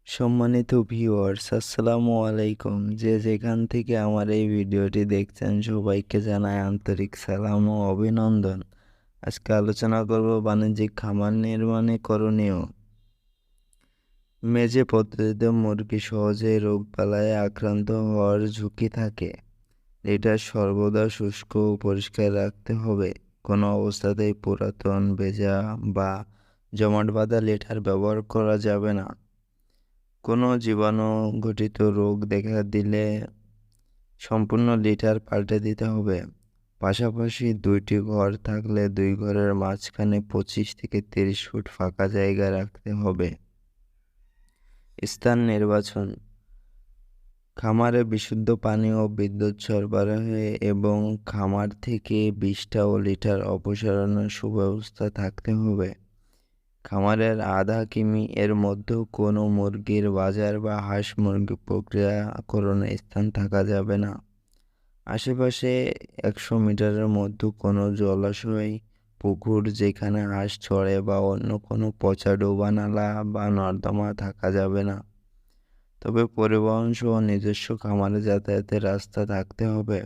সম্মানিত ভিউয়ার্স, আসসালামু আলাইকুম। যে যেখান থেকে আমার এই ভিডিওটি দেখছেন সবাইকে জানাই আন্তরিক সালাম ও অভিনন্দন। আজকে আলোচনা করব বাণিজ্যিক খামার নির্মাণে করণীয়। মেঝে পদ্ধতিতে মুরগি সহজেই রোগবালাইয়ে আক্রান্ত হওয়ার ঝুঁকি থাকে। এটা সর্বদা শুষ্ক ও পরিষ্কার রাখতে হবে। কোনো অবস্থাতেই পুরাতন, ভেজা বা জমাট বাঁধা লেটার ব্যবহার করা যাবে না। কোনো জীবাণুঘটিত রোগ দেখা দিলে সম্পূর্ণ লিটার পাল্টে দিতে হবে। পাশাপাশি ২টি ঘর থাকলে ২ ঘরের মাঝখানে ২৫ থেকে ৩০ ফুট ফাঁকা জায়গা রাখতে হবে। স্থান নির্বাচন: খামারে বিশুদ্ধ পানি ও বিদ্যুৎ সরবরাহে এবং খামার থেকে বিষ্ঠা ও লিটার অপসারণের সুব্যবস্থা থাকতে হবে। খামারের আধা কিমি এর মধ্যেও কোনো মুরগির বাজার বা হাঁস মুরগি প্রক্রিয়াকরণের স্থান থাকা যাবে না। আশেপাশে ১০০ মিটারের মধ্যে কোনো জলাশয়, পুকুর যেখানে হাঁস চড়ে বা অন্য কোনো পচা ডোবা নালা বা নর্দমা থাকা যাবে না। তবে পরিবহন সহ নিজস্ব খামারে যাতায়াতের রাস্তা থাকতে হবে।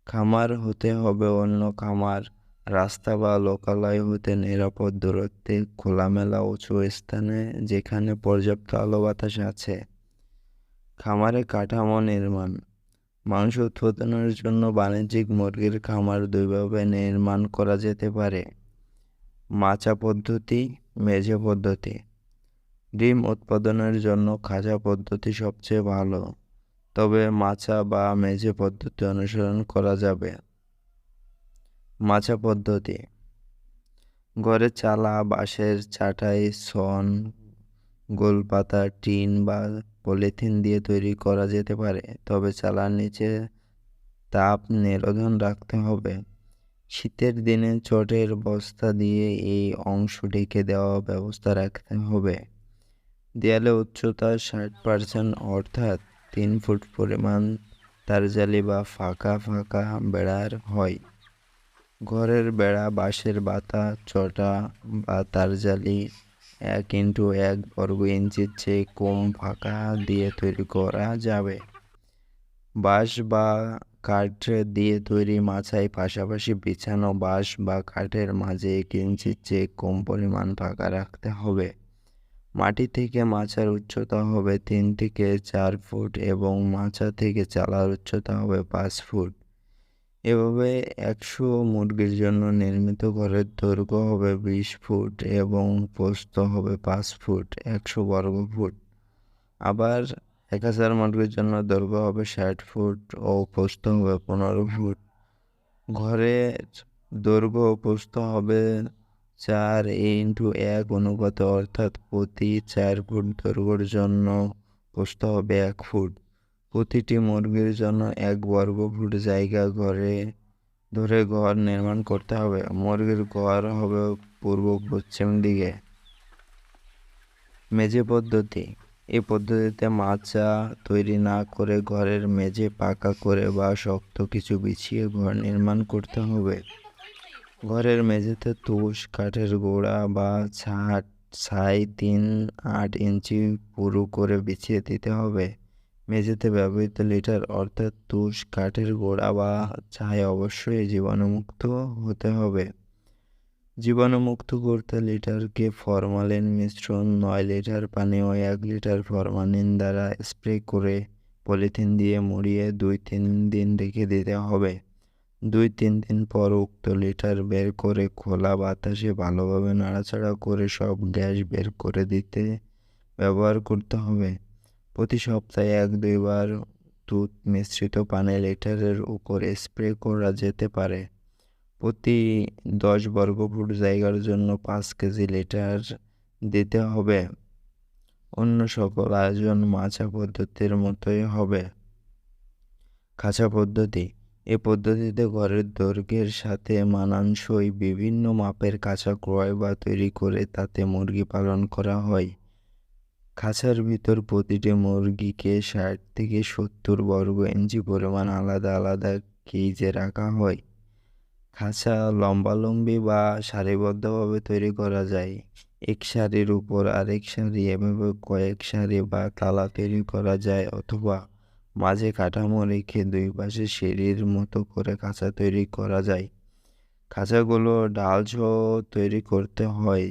খামার হতে হবে অন্য খামার, রাস্তা বা লোকালয় হতে নিরাপদ দূরত্বে, খোলামেলা উঁচু স্থানে যেখানে পর্যাপ্ত আলো বাতাস আছে। খামারে কাঠামো নির্মাণ: মাংস উৎপাদনের জন্য বাণিজ্যিক মুরগির খামার দুইভাবে নির্মাণ করা যেতে পারে: মাচা পদ্ধতি, মেঝে পদ্ধতি। ডিম উৎপাদনের জন্য খাঁচা পদ্ধতি সবচেয়ে ভালো, তবে মাচা বা মেঝে পদ্ধতি অনুসরণ করা যাবে। মাচা পদ্ধতি: ঘরে চালা, বাঁশের চাটাই, শন, গোলপাতা, টিন বা পলিথিন দিয়ে তৈরি করা যেতে পারে, তবে চালার নিচে তাপ নিরোধন রাখতে হবে। শীতের দিনে চটের বস্তা দিয়ে এই অংশ ঢেকে দেওয়ার ব্যবস্থা রাখতে হবে। দেয়ালে উচ্চতা ৬০% অর্থাৎ ৩ ফুট পরিমাণ তারজালি বা ফাঁকা ফাঁকা বেড়ার হয়। ঘরের বেড়া বাঁশের বাতা, চটা বা তারজালি ১x১ বর্গ ইঞ্চির চেয়ে কম ফাঁকা দিয়ে তৈরি করা যাবে। বাঁশ বা কাঠ দিয়ে তৈরি মাচায় পাশাপাশি বিছানো বাঁশ বা কাঠের মাঝে ১ ইঞ্চির চেয়ে কম পরিমাণ ফাঁকা রাখতে হবে। মাটি থেকে মাচার উচ্চতা হবে ৩ থেকে ৪ ফুট এবং মাচা থেকে চালার উচ্চতা হবে ৫ ফুট। এভাবে ১০০ মুরগির জন্য নির্মিত ঘরের দৈর্ঘ্য হবে ২০ ফুট এবং প্রস্থ হবে ৫ ফুট ১০০ বর্গ ফুট। আবার ১০০০ মুরগির জন্য দৈর্ঘ্য হবে ৬০ ফুট ও প্রস্থ হবে ১৫ ফুট। ঘরের দৈর্ঘ্য ও প্রস্থ হবে ৪:১ অনুপাতে, অর্থাৎ প্রতি ৪ ফুট দৈর্ঘ্যের জন্য প্রস্থ হবে ১ ফুট। প্রতিটি মুরগির জন্য ১ বর্গ ফুট জায়গা ধরে ঘর নির্মাণ করতে হবে। মুরগির ঘর হবে পূর্ব পশ্চিম দিকে। মেঝে পদ্ধতি: এই পদ্ধতিতে মাচা তৈরি না করে ঘরের মেঝে পাকা করে বা শক্ত কিছু বিছিয়ে ঘর নির্মাণ করতে হবে। ঘরের মেঝেতে তুষ, কাঠের গুঁড়া বা ছাই ৩-৮ ইঞ্চি পুরু করে বিছিয়ে দিতে হবে। মেঝেতে ব্যবহৃত লিটার অর্থাৎ তুষ, কাঠের গুঁড়া বা ছাই অবশ্যই জীবাণুমুক্ত হতে হবে। জীবাণুমুক্ত করতে লিটারকে ফরমালিন মিশ্রণ ৯ লিটার পানি ও ১ লিটার ফরমালিন দ্বারা স্প্রে করে পলিথিন দিয়ে মুড়িয়ে ২-৩ দিন রেখে দিতে হবে। ২-৩ দিন পর উক্ত লিটার বের করে খোলা বাতাসে ভালোভাবে নাড়াচাড়া করে সব গ্যাস বের করে দিতে ব্যবহার করতে হবে। প্রতি সপ্তাহে ১-২ বার দুধ মিশ্রিত পানি লিটারের উপর স্প্রে করা যেতে পারে। প্রতি ১০ বর্গফুট জায়গার জন্য ৫ কেজি লিটার দিতে হবে। অন্য সকল আয়োজন মাচা পদ্ধতির মতোই হবে। খাঁচা পদ্ধতি: এ পদ্ধতিতে ঘরের দৈর্ঘ্যের সাথে মানানসই বিভিন্ন মাপের খাঁচা ক্রয় বা তৈরি করে তাতে মুরগি পালন করা হয়। খাঁচার ভিতর প্রতিটি মুরগিকে ৬০ থেকে ৭০ বর্গ ইঞ্চি পরিমাণ আলাদা আলাদা কেজে রাখা হয়। খাঁচা লম্বালম্বি বা সারিবদ্ধভাবে তৈরি করা যায়। এক সারির উপর আরেক সারি এভাবে কয়েক সারি বা তালা তৈরি করা যায়, অথবা মাঝে কাঠামো রেখে দুই পাশে সিঁড়ির মতো করে খাঁচা তৈরি করা যায়। খাঁচাগুলো ডালসহ তৈরি করতে হয়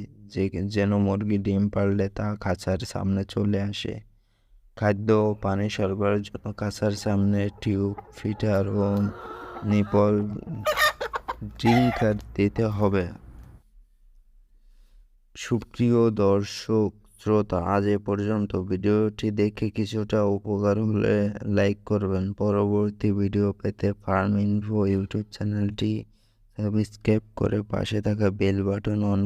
যেন মুরগি ডিম পারলে তা খাঁচার সামনে চলে আসে। খাদ্য ও পানি সরবরাহের জন্য খাঁচার সামনে টিউব, ফিটার ও নিপল ড্রিঙ্কার দিতে হবে। সুপ্রিয় দর্শক শ্রোতা, আজ এ পর্যন্ত। ভিডিওটি দেখে কিছুটা উপকার হলে লাইক করবেন। পরবর্তী ভিডিও পেতে ফার্ম ইনফো ইউটিউব চ্যানেলটি সাবস্ক্রাইব করে পাশে থাকা বেল বাটন অন